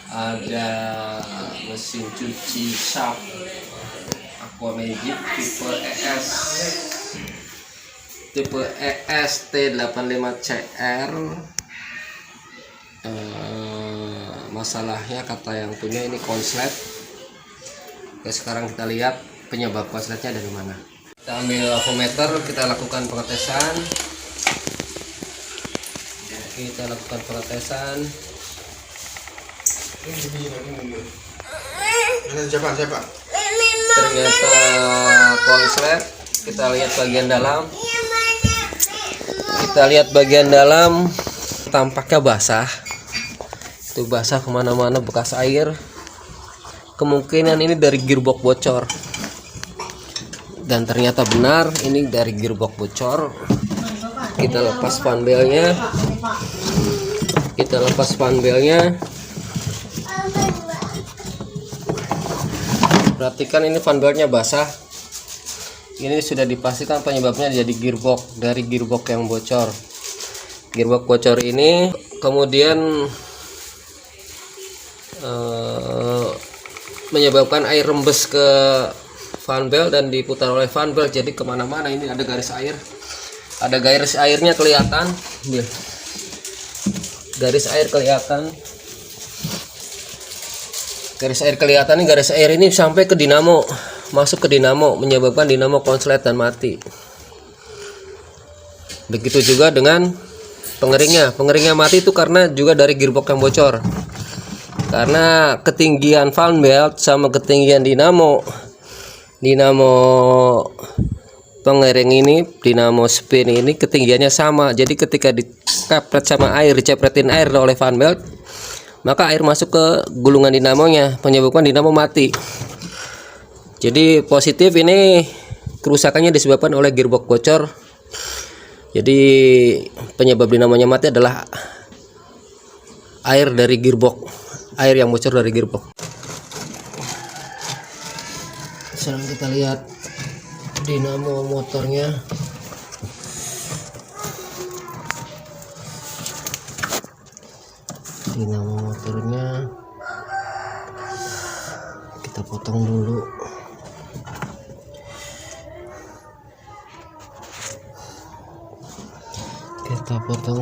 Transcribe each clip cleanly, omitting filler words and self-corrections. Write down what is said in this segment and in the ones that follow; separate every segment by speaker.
Speaker 1: Ada mesin cuci Sharp Aqua Magic tipe ES T85CR. Masalahnya kata yang punya ini konslet. Oke, sekarang kita lihat penyebab konsletnya dari mana. Kita ambil avometer, kita lakukan pengetesan.
Speaker 2: Siapa?
Speaker 1: Ternyata konslet. Kita lihat bagian dalam tampaknya basah. Itu basah kemana-mana, bekas air. Kemungkinan ini dari gearbox bocor. Dan ternyata benar ini dari gearbox bocor. Kita lepas fan belnya. Perhatikan ini fan belnya basah. Ini sudah dipastikan penyebabnya dari gearbox yang bocor. Gearbox bocor ini kemudian menyebabkan air rembes ke fan belt dan diputar oleh fan belt, jadi kemana-mana. Ini ada garis airnya kelihatan. Garis air kelihatan. Garis air ini sampai ke dinamo, masuk ke dinamo, menyebabkan dinamo konslet dan mati. Begitu juga dengan pengeringnya mati itu karena juga dari gearbox yang bocor. Karena ketinggian fan belt sama ketinggian dinamo pengering ini, dinamo spin ini ketinggiannya sama. Jadi ketika dicepretin air oleh fan belt, maka air masuk ke gulungan dinamonya, menyebabkan dinamo mati. Jadi positif ini kerusakannya disebabkan oleh gearbox bocor. Jadi penyebab dinamonya mati adalah air yang bocor dari gearbox. Sekarang kita lihat dinamo motornya. Kita potong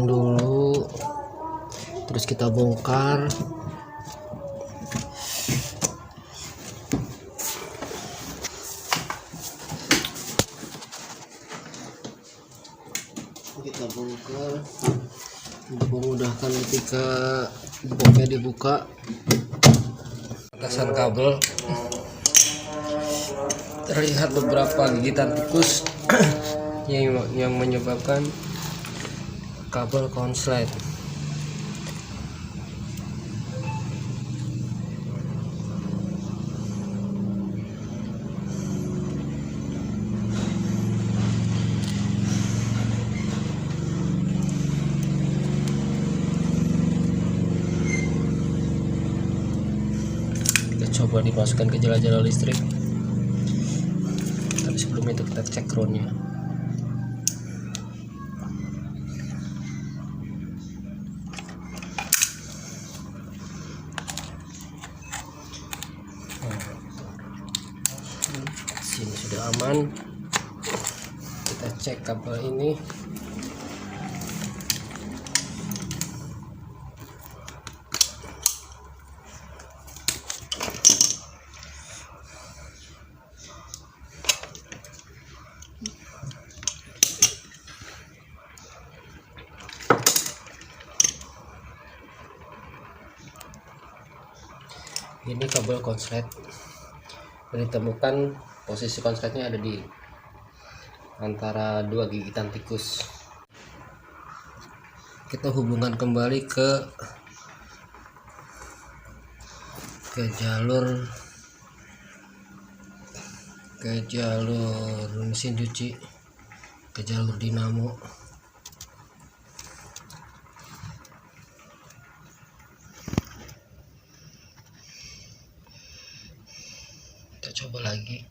Speaker 1: dulu. Terus kita bongkar. Untuk memudahkan ketika boxnya dibuka. Atasan kabel terlihat beberapa gigitan tikus yang menyebabkan kabel konslet. Coba dimasukkan ke jala-jala listrik, tapi sebelum itu kita cek groundnya. Sini sudah aman. Kita cek kabel ini. Ini kabel konslet. Ditemukan posisi konsletnya ada di antara dua gigitan tikus. Kita hubungkan kembali ke jalur mesin cuci, ke jalur dinamo. Kita coba lagi.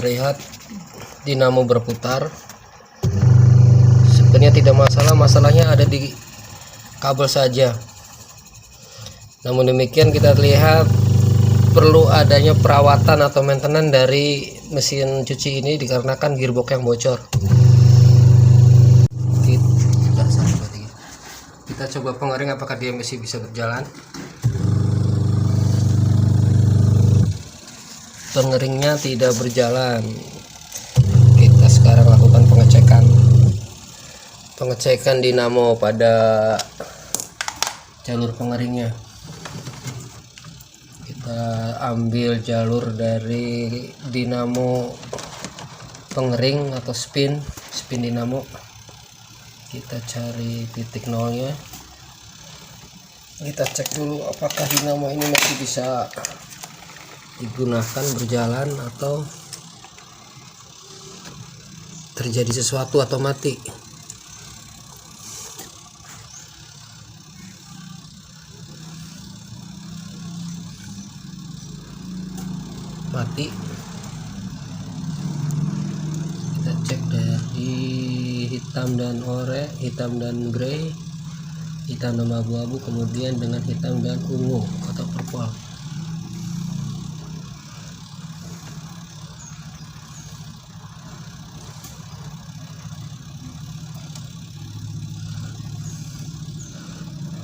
Speaker 1: terlihat dinamo berputar. Sebenarnya tidak masalah, masalahnya ada di kabel saja. Namun demikian kita lihat perlu adanya perawatan atau maintenance dari mesin cuci ini dikarenakan gearbox yang bocor. Kita coba pengering apakah dia masih bisa berjalan. Pengeringnya tidak berjalan. Kita sekarang lakukan pengecekan dinamo pada jalur pengeringnya. Kita ambil jalur dari dinamo pengering atau spin dinamo. Kita cari titik nolnya. Kita cek dulu apakah dinamo ini masih bisa digunakan berjalan atau terjadi sesuatu atau mati. Kita cek dari hitam dan grey, hitam dan abu-abu, kemudian dengan hitam dan ungu atau purple.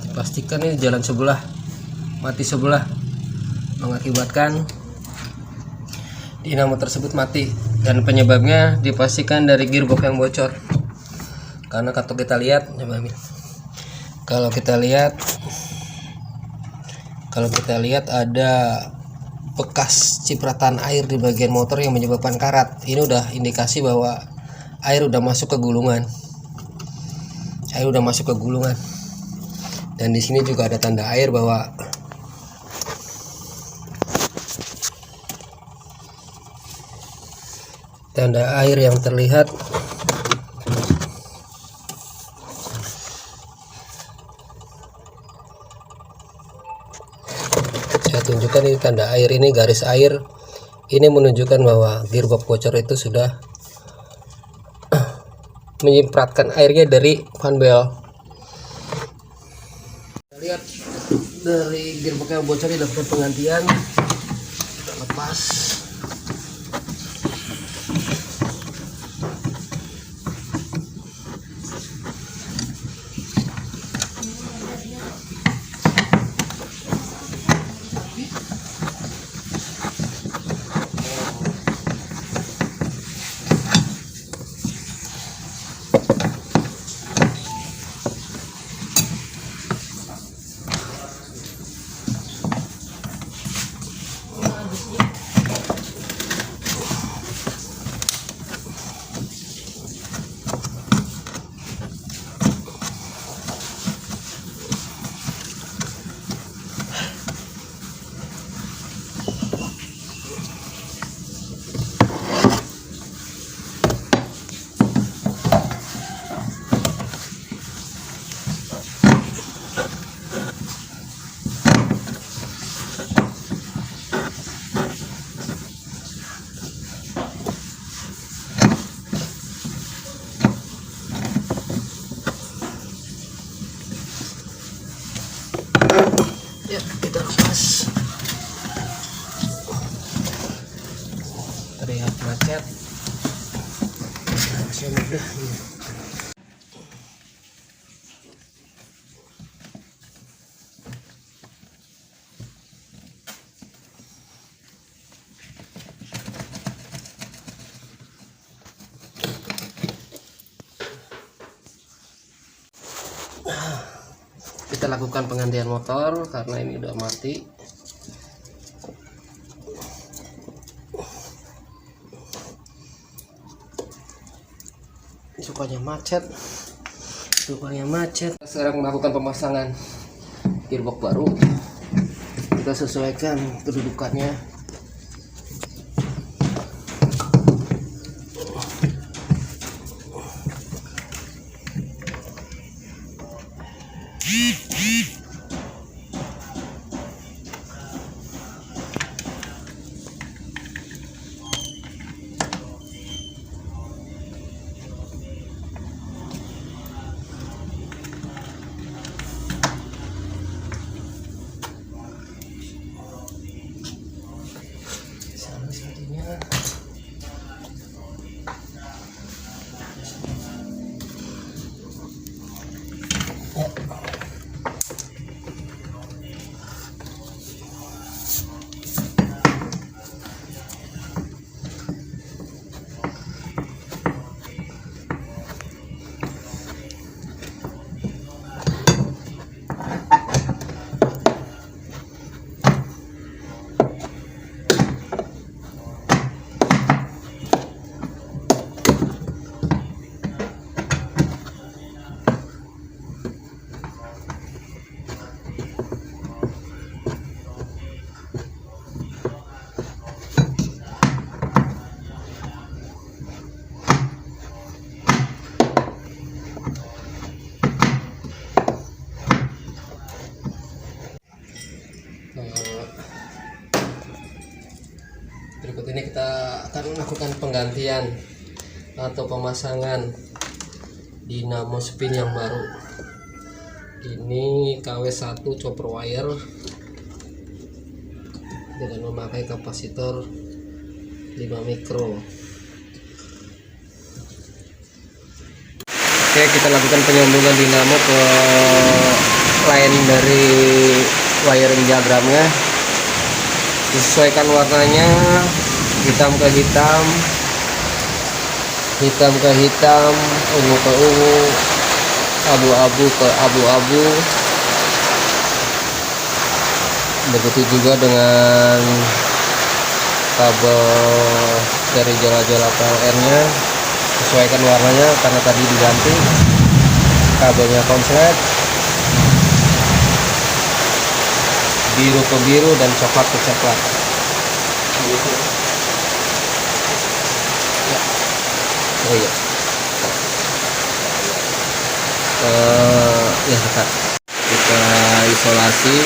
Speaker 1: Dipastikan ini jalan sebelah, mati sebelah, mengakibatkan dinamo tersebut mati, dan penyebabnya dipastikan dari gearbox yang bocor. Karena kalau kita lihat ada bekas cipratan air di bagian motor yang menyebabkan karat. Ini udah indikasi bahwa air udah masuk ke gulungan. Dan di sini juga ada tanda air bahwa yang terlihat saya tunjukkan. Ini tanda air, ini garis air, ini menunjukkan bahwa gearbox bocor itu sudah menyempratkan airnya dari fan belt. Kita lihat dari gearbox yang bocor dilakukan penggantian. Kita lepas. Ya, kita lepas. Terlihat macet. Masih mudah. Kita lakukan penggantian motor karena ini udah mati. Rupanya macet. Sekarang melakukan pemasangan gearbox baru. Kita sesuaikan kedudukannya. Eh, berikut ini kita akan melakukan penggantian atau pemasangan dinamo spin yang baru. Ini KW1 chopper wire dengan memakai kapasitor 5 mikro. Oke, kita lakukan penyambungan dinamo ke line dari wiring diagramnya. Disesuaikan warnanya, hitam ke hitam, hitam ke hitam, ungu ke ungu, abu-abu ke abu-abu. Begitu juga dengan kabel dari jola-jola PLN nya, sesuaikan warnanya karena tadi diganti. Kabelnya konslet, biru ke biru dan coklat ke coklat. Oh iya. Ya kita isolasi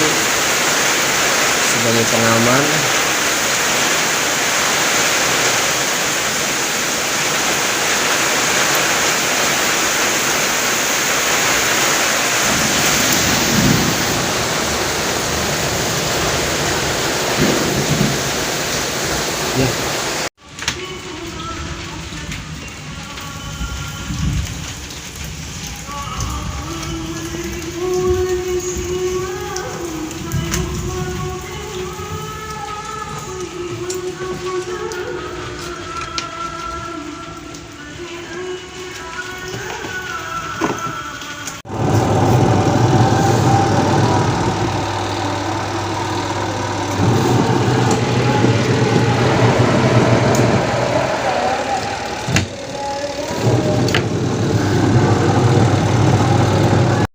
Speaker 1: sebagai pengaman.